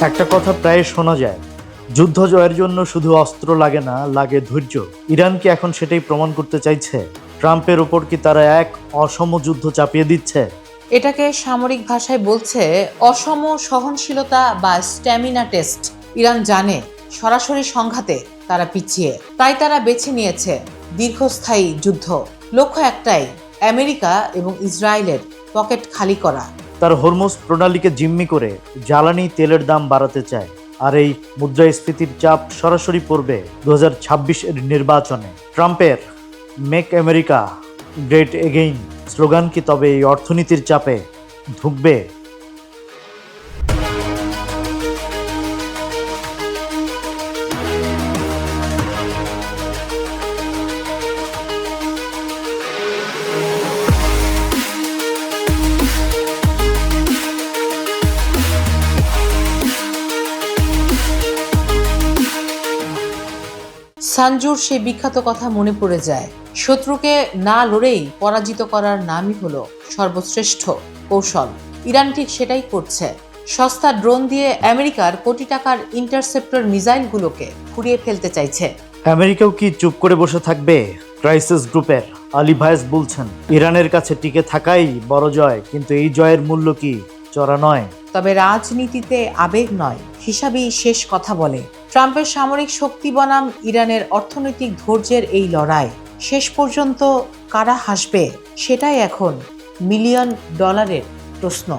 একটা কথা প্রায় শোনা যায়, যুদ্ধ জয়ের জন্য শুধু অস্ত্র লাগে না, লাগে ধৈর্য। ইরান কি এখন সেটাই প্রমাণ করতে চাইছে? ট্রাম্পের ওপর কি তারা এক অসম যুদ্ধ চাপিয়ে দিচ্ছে? এটাকে সামরিক ভাষায় বলছে অসম সহনশীলতা বা স্ট্যামিনা টেস্ট। ইরান জানে সরাসরি সংঘাতে তারা পিছিয়ে, তাই তারা বেছে নিয়েছে দীর্ঘস্থায়ী যুদ্ধ। লক্ষ্য একটাই, আমেরিকা এবং ইসরায়েলের পকেট খালি করা। তার হরমুজ প্রণালীকে জিম্মি করে জ্বালানি তেলের দাম বাড়াতে চায়, আর এই মুদ্রাস্ফীতির চাপ সরাসরি পড়বে 2026-এর নির্বাচনে। ট্রাম্পের make America great again slogan কি তবে এই অর্থনীতির চাপে ধুঁকবে? সানজুর সেই বিখ্যাত কথা মনে পড়ে যায়, শত্রুকে না লড়েই পরাজিত করার নামই হলো সর্বশ্রেষ্ঠ কৌশল। ইরান ঠিক সেটাই করছে। সস্তা ড্রোন দিয়ে আমেরিকার কোটি টাকার ইন্টারসেপ্টর মিসাইলগুলোকে ফুরিয়ে ফেলতে চাইছে। আমেরিকাও কি চুপ করে বসে থাকবে? ক্রাইসিস গ্রুপের আলী ভায়েস বলছেন, ইরানের কাছে টিকে থাকাই বড় জয়, কিন্তু এই জয়ের মূল্য কি চড়া নয়? তবে রাজনীতিতে আবেগ নয়, হিসাবই শেষ কথা বলে। ট্রাম্পের সামরিক শক্তি বনাম ইরানের অর্থনৈতিক ধৈর্যের এই লড়াই শেষ পর্যন্ত কারা হাসবে, সেটাই এখন $1,000,000 প্রশ্ন।